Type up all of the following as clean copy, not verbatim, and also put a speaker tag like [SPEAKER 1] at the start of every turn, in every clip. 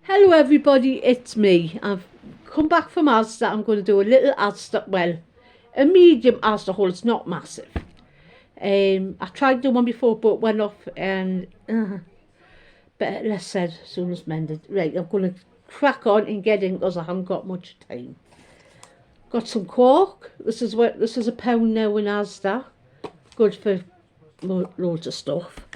[SPEAKER 1] Hello everybody, it's me. I've come back from Asda. I'm going to do a little Asda, well, a medium Asda haul. It's not massive. I tried doing one before but went off and but less said as soon as mended. Right, I'm going to crack on and get in because I haven't got much time. Got some quark. This is a pound now in Asda. Good for loads of stuff.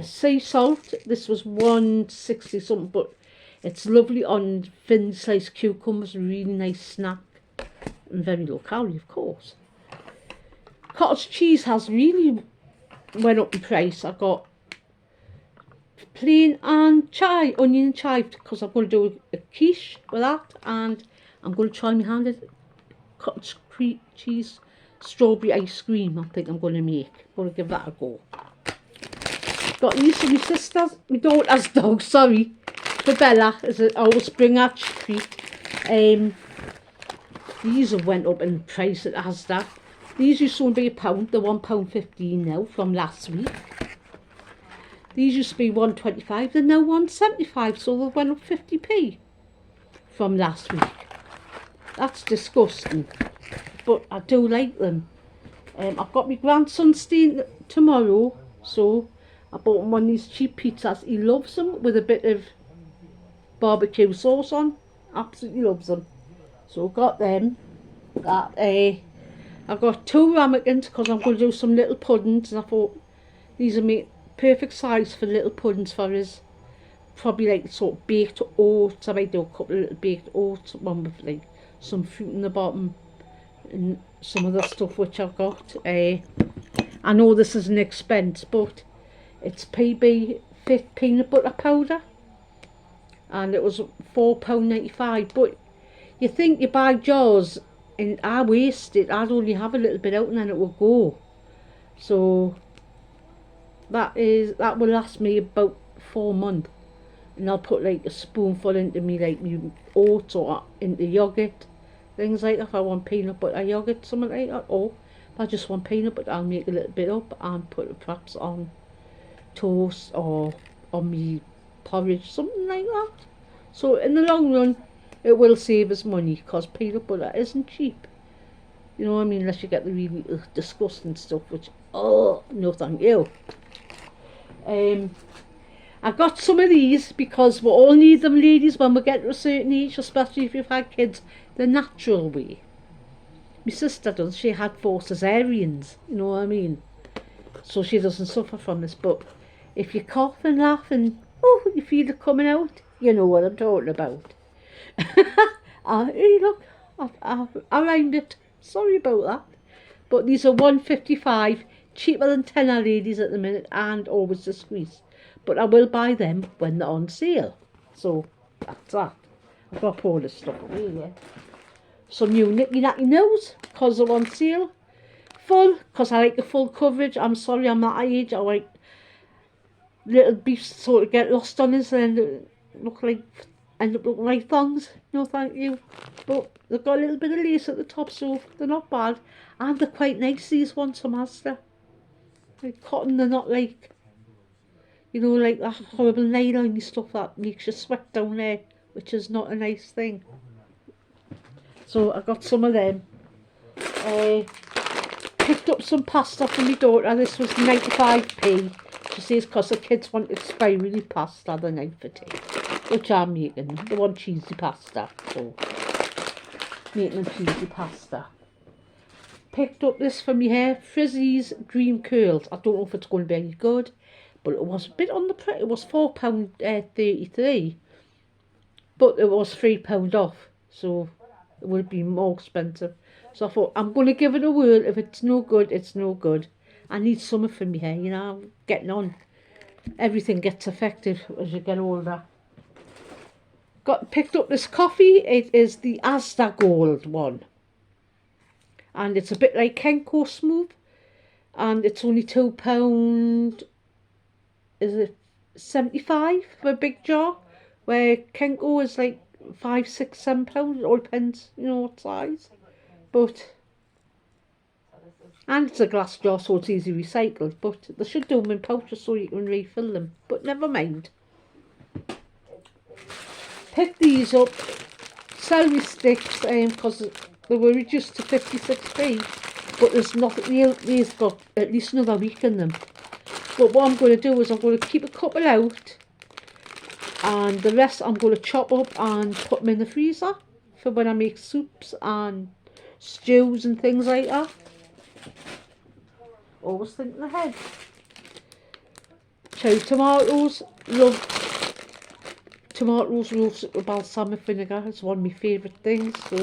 [SPEAKER 1] Sea salt. This was 160 something, but it's lovely on thin sliced cucumbers. Really nice snack and very low calorie, of course. Cottage cheese has really went up in price. I got plain and onion and chive, because I'm going to do a quiche with that, and I'm going to try my hand at cottage cheese strawberry ice cream. I think I'm going to make. I'm going to give that a go. Got these for my sisters, my daughter's dog, sorry, for Bella, as I always bring her treat. These have went up in price at Asda. These used to be £1, they're £1.15 now from last week. These used to be £1.25, they're now £1.75, so they went up 50p from last week. That's disgusting, but I do like them. I've got my grandson staying tomorrow, so I bought him one of these cheap pizzas. He loves them with a bit of barbecue sauce on. Absolutely loves them. So got them. I've got 2 ramekins because I'm going to do some little puddings, and I thought these are my perfect size for little puddings for us. Probably like sort of baked oats. I might do a couple of little baked oats, one with like some fruit in the bottom and some other stuff which I've got. I know this is an expense, but it's PB Fit peanut butter powder, and it was £4.95. But you think you buy jars, and I waste it. I'd only have a little bit out and then it will go. So that will last me about 4 months, and I'll put like a spoonful into me like me oats or into yogurt, things like that. If I want peanut butter yogurt, something like that, or if I just want peanut butter, I'll make a little bit up and put it perhaps on toast or on me porridge, something like that. So in the long run it will save us money, because peanut butter isn't cheap, you know what I mean, unless you get the really disgusting stuff, which, oh no thank you. I got some of these because we all need them, ladies, when we get to a certain age, especially if you've had kids the natural way. My sister does, she had 4 cesareans, you know what I mean, so she doesn't suffer from this. But if you cough and laugh and you feel it coming out, you know what I'm talking about. Hey, look, I rhymed it. Sorry about that. But these are £1.55, cheaper than tenner, ladies, at the minute, and always discreet. But I will buy them when they're on sale. So that's that. I've got to pour this stuff away here. Some new Nicky Nacky Nose, because they're on sale. Full, because I like the full coverage. I'm sorry, I'm that age. I like little beefs sort of get lost on us and end up looking like thongs. No thank you. But they've got a little bit of lace at the top, so they're not bad, and they're quite nice, these ones from Asda. Like cotton, they're not like, you know, like that horrible nylon stuff that makes you sweat down there, which is not a nice thing. So I got some of them. Picked up some pasta for my daughter. This was 95p. She says because the kids wanted spirally pasta the night for tea, which I'm making. They want cheesy pasta, so making them cheesy pasta. Picked up this for my hair, Frizzy's Dream Curls. I don't know if it's going to be any good, but it was a bit on the price. It was £4.33, but it was £3 off, so it would be more expensive. So I thought, I'm going to give it a whirl. If it's no good, it's no good. I need something for my hair, you know, I'm getting on. Everything gets affected as you get older. Picked up this coffee. It is the Asda Gold one. And it's a bit like Kenco Smooth. And it's only £2, is it 75 for a big jar? Where Kenco is like £5, £6, £7. It all depends, you know, what size. But and it's a glass jar, so it's easy recycled, but they should do them in pouches so you can refill them, but never mind. Picked these up, celery sticks, because they were reduced to 56p, but there's nothing, these got at least another week in them. But what I'm going to do is I'm going to keep a couple out, and the rest I'm going to chop up and put them in the freezer for when I make soups and stews and things like that. Always thinking ahead. Cherry tomatoes, love tomatoes roasted with balsamic vinegar. It's one of my favourite things, so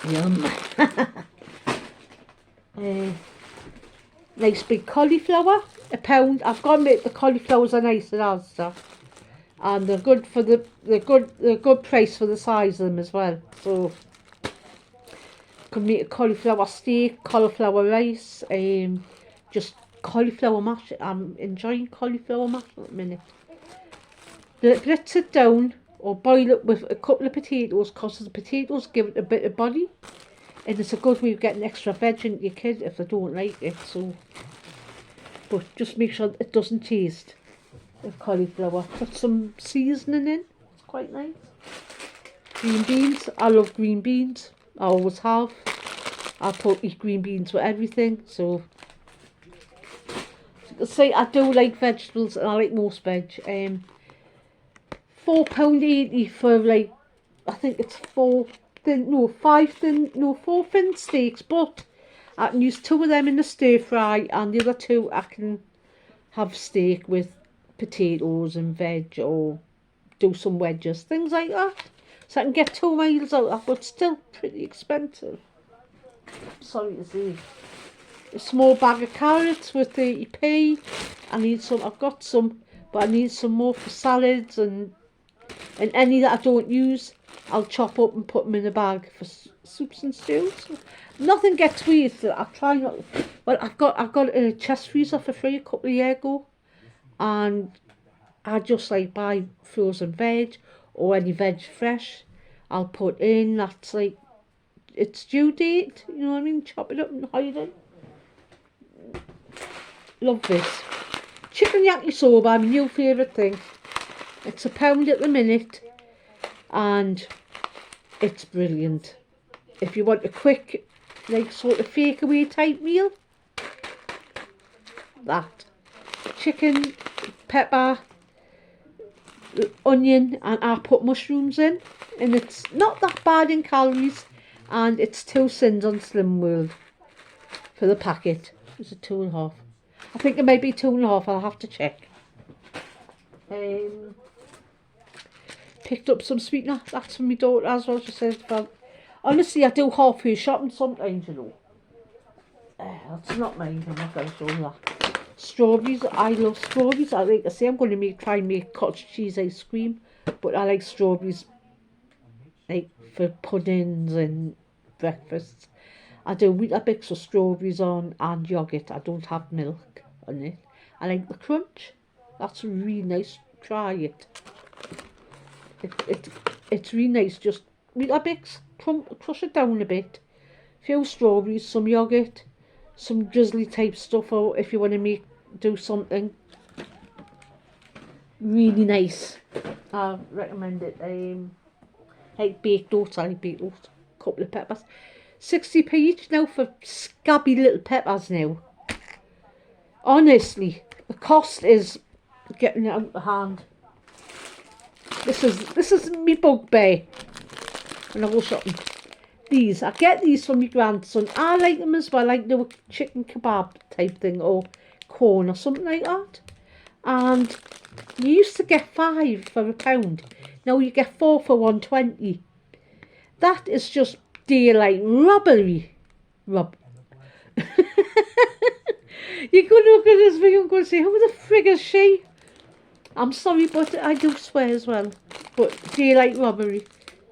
[SPEAKER 1] yum. Nice big cauliflower, £1. I've got to make the cauliflowers are nice and Asda, and they're good for they're good price for the size of them as well. So could make a cauliflower steak, cauliflower rice, just cauliflower mash. I'm enjoying cauliflower mash at the minute. Let it sit down or boil it with a couple of potatoes, because the potatoes give it a bit of body, and it's a good way of getting extra veg into your kid if they don't like it. So, but just make sure it doesn't taste of cauliflower. Put some seasoning in, it's quite nice. Green beans, I love green beans. I always have. I eat green beans with everything. So say I do like vegetables, and I like most veg. £4.80 for like, I think it's 4 thin steaks, but I can use 2 of them in the stir fry, and the other 2 I can have steak with potatoes and veg, or do some wedges, things like that. So I can get 2 meals out of that, but still pretty expensive. Sorry to say. A small bag of carrots with 30p. I need some, I've got some, but I need some more for salads, and any that I don't use, I'll chop up and put them in a bag for soups and stews. Nothing gets wasted. I try not. Well, I got a chest freezer for free a couple of years ago, and I just like buy frozen veg or any veg fresh. I'll put in. That's like it's due date. You know what I mean? Chop it up and hide it. Love this chicken yakisoba. My new favourite thing. It's £1 at the minute, and it's brilliant. If you want a quick, like, sort of fake away type meal, that chicken, pepper, onion, and I put mushrooms in, and it's not that bad in calories, and it's 2 cents on Slim World for the packet. Is it 2.5? I think it might be 2.5. I'll have to check. Picked up some sweetener. That's for my daughter as well. She says, well, honestly, I do half her shopping sometimes, you know. That's not mine. I'm not going to show that. Strawberries. I love strawberries. I like I say, I'm going to try and make cottage cheese ice cream, but I like strawberries, like for puddings and breakfasts. I do Weetabix with strawberries on and yogurt. I don't have milk on it. I like the crunch. That's really nice. Try it. It's really nice. Just Weetabix, crush it down a bit, few strawberries, some yogurt, some drizzly type stuff, or if you want to do something really nice, I recommend it. Like baked oats. I like baked oats. Couple of peppers, 60p each now for scabby little peppers now. Honestly, the cost is getting it out of hand. This is me bugbear when I go shopping. I get these from my grandson. I like them as well. I like the chicken kebab type thing, or corn or something like that. And you used to get 5 for £1. Now you get 4 for 1.20. That is just daylight robbery. You're going to look at this video and go and say, who the frig is she? I'm sorry, but I do swear as well. But daylight robbery.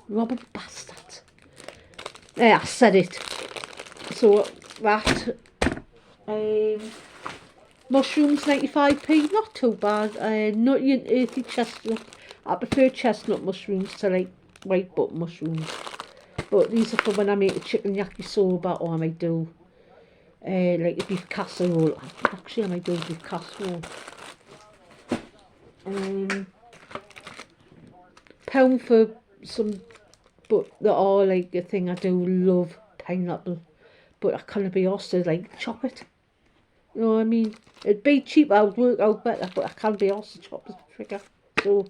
[SPEAKER 1] Robber bastard. Yeah, I said it. So that. Mushrooms 95p, not too bad. Nutty and earthy chestnut. I prefer chestnut mushrooms to like white butter mushrooms. But these are for when I make a chicken yakisoba, or I might do like a beef casserole. Actually, I might do a beef casserole. £1 for some, but they are like a thing. I do love pineapple, but I can't be asked to like chop it. You know what I mean? It'd be cheap, I would work out better, but I can't be asked to chop the trigger. So,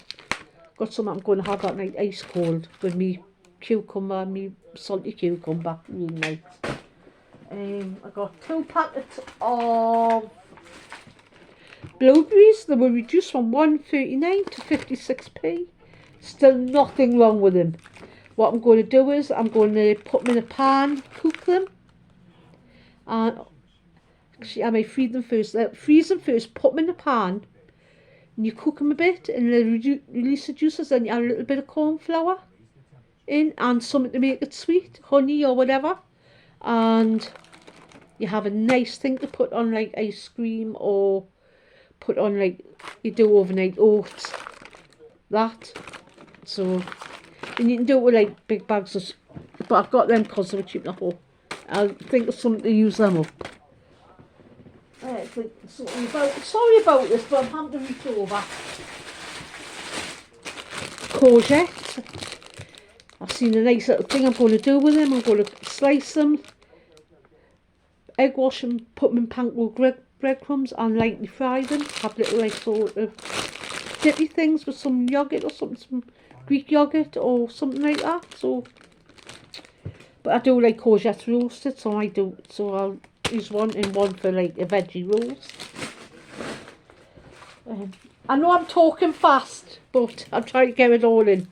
[SPEAKER 1] got some I'm going to have that night ice cold with me cucumber, me salty cucumber, really nice. I got 2 packets of blueberries. They were reduced from 1.39 to 56p. Still nothing wrong with them. What I'm going to do is I'm going to put them in a pan, cook them, and actually I may freeze them first. Freeze them first, put them in a pan, and you cook them a bit, and they release the juices. Then you add a little bit of corn flour in and something to make it sweet, honey or whatever, and you have a nice thing to put on like ice cream or put on like you do overnight oats. That. So, and you can do it with like big bags of, but I've got them because they were cheap enough. I'll think of something to use them up. I think sorry about this, but I'm having to reach over. Courgette. I've seen a nice little thing I'm going to do with them. I'm going to slice them, egg wash them, put them in panko breadcrumbs and lightly fry them. Have little like sort of dippy things with some yogurt or something, some Greek yogurt or something like that. So, but I do like courgette roasted, so I do. So I'll use one and one for like a veggie roast. I know I'm talking fast, but I'm trying to get it all in.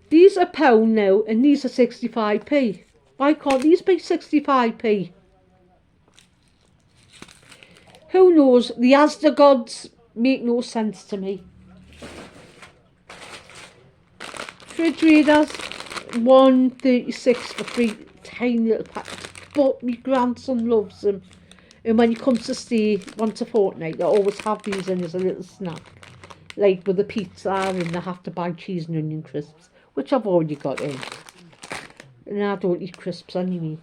[SPEAKER 1] These are £1 now, and these are 65p. Why can't these be 65p? Who knows? The Asda gods make no sense to me. Refrigerators, 1.36 for 3 tiny little packets. But my grandson loves them. And when he comes to stay once a fortnight, I always have these in as a little snack. Like with the pizza, and they have to buy cheese and onion crisps, which I've already got in. And I don't eat crisps anyway.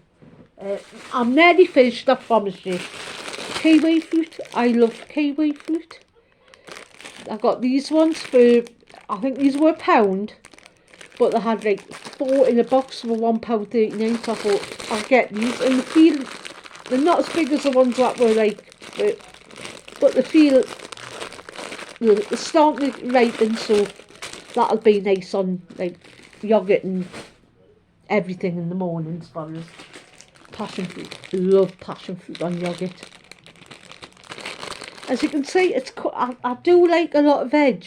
[SPEAKER 1] I'm nearly finished, I promise you. Kiwi fruit. I love kiwi fruit. I got these ones for, I think these were £1, but they had like 4 in a box for £1.39. So I thought I'll get these, and they're not as big as the ones that were like, but they feel they're starting to ripen, so that'll be nice on like yogurt and everything in the mornings for us. Passion fruit, love passion fruit on yogurt. As you can see, I do like a lot of veg.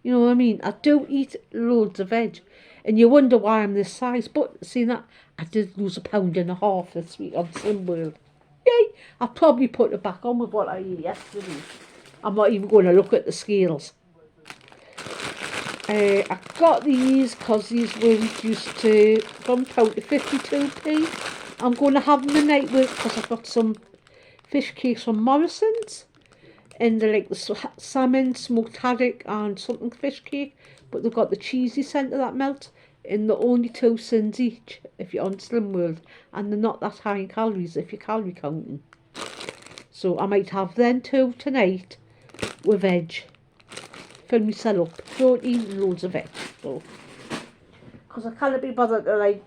[SPEAKER 1] You know what I mean? I do eat loads of veg, and you wonder why I'm this size. But seeing that, I did lose 1.5 pounds this week on Slim World. Yay! I probably put it back on with what I ate yesterday. I'm not even going to look at the scales. I got these because these were reduced to from £1 to 52p. I'm going to have them tonight because I've got some fish cakes from Morrison's. And they're like the salmon, smoked haddock and something fish cake. But they've got the cheesy centre that melts. And they're only 2 cents each if you're on Slim World. And they're not that high in calories if you're calorie counting. So I might have them 2 tonight with veg. Fill myself up. Don't eat loads of veg. So. Because I can't be bothered to like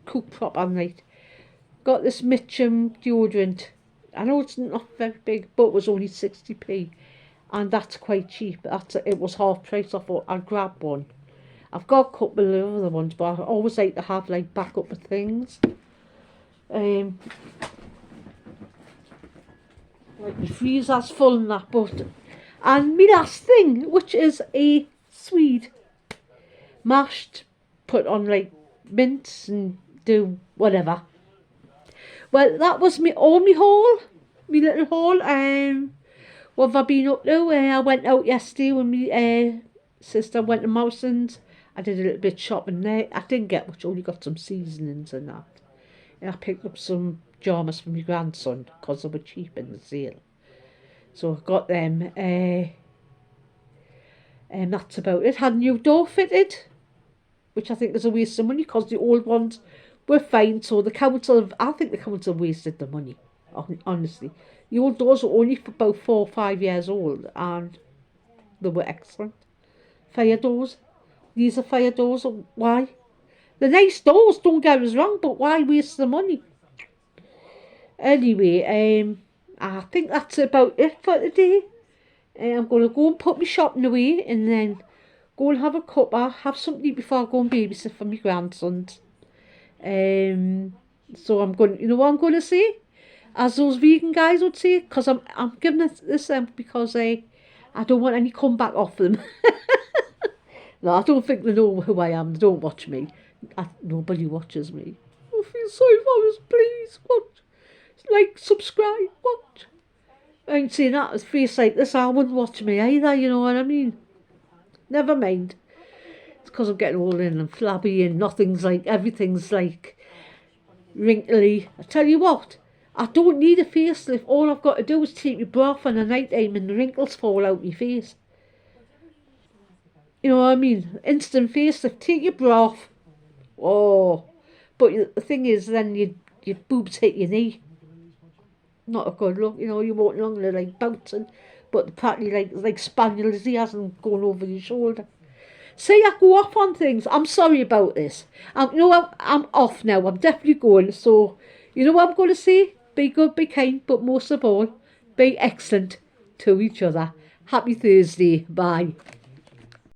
[SPEAKER 1] cook proper night. Got this Mitchum deodorant. I know it's not very big, but it was only 60p. And that's quite cheap. It was half price. I thought I'd grab one. I've got a couple of other ones, but I always like to have like backup of things. Like the freezer's full and that, but... And my last thing, which is a swede. Mashed, put on like mince and do whatever. Well, that was my haul, my little haul. What have I been up to? I went out yesterday with my sister, went to Morrison's. I did a little bit shopping there. I didn't get much, only got some seasonings and that. And I picked up some pyjamas for my grandson because they were cheap in the sale. So I got them. And that's about it. Had a new door fitted, which I think is a waste of money because the old ones were fine. So I think the council wasted the money, honestly. The old doors were only for about 4 or 5 years old, and They were excellent. Fire doors. These are fire doors. Why? They're nice doors, don't get us wrong, but why waste the money? Anyway, I think that's about it for today. I'm going to go and put my shopping away and then go and have a cuppa, have something to eat before I go and babysit for my grandsons. So I'm going, you know what I'm going to say? As those vegan guys would say, because I'm giving this because I don't want any comeback off them. No, I don't think they know who I am. They don't watch me. Nobody watches me. I feel sorry for us. Please watch, like, subscribe, watch. I ain't saying that with a face like this. I wouldn't watch me either. You know what I mean? Never mind. It's because I'm getting old and flabby and everything's like wrinkly. I tell you what, I don't need a facelift. All I've got to do is take my bra off in the night time and the wrinkles fall out my face. You know what I mean? Instant facelift. Take your bra off. Oh, but the thing is, then your boobs hit your knee. Not a good look. You know, you walk along there like bouncing, but practically like spaniels. He hasn't gone over your shoulder. Say I go off on things. I'm sorry about this. You know, I'm off now. I'm definitely going. So, you know what I'm going to say? Be good, be kind, but most of all, be excellent to each other. Happy Thursday. Bye.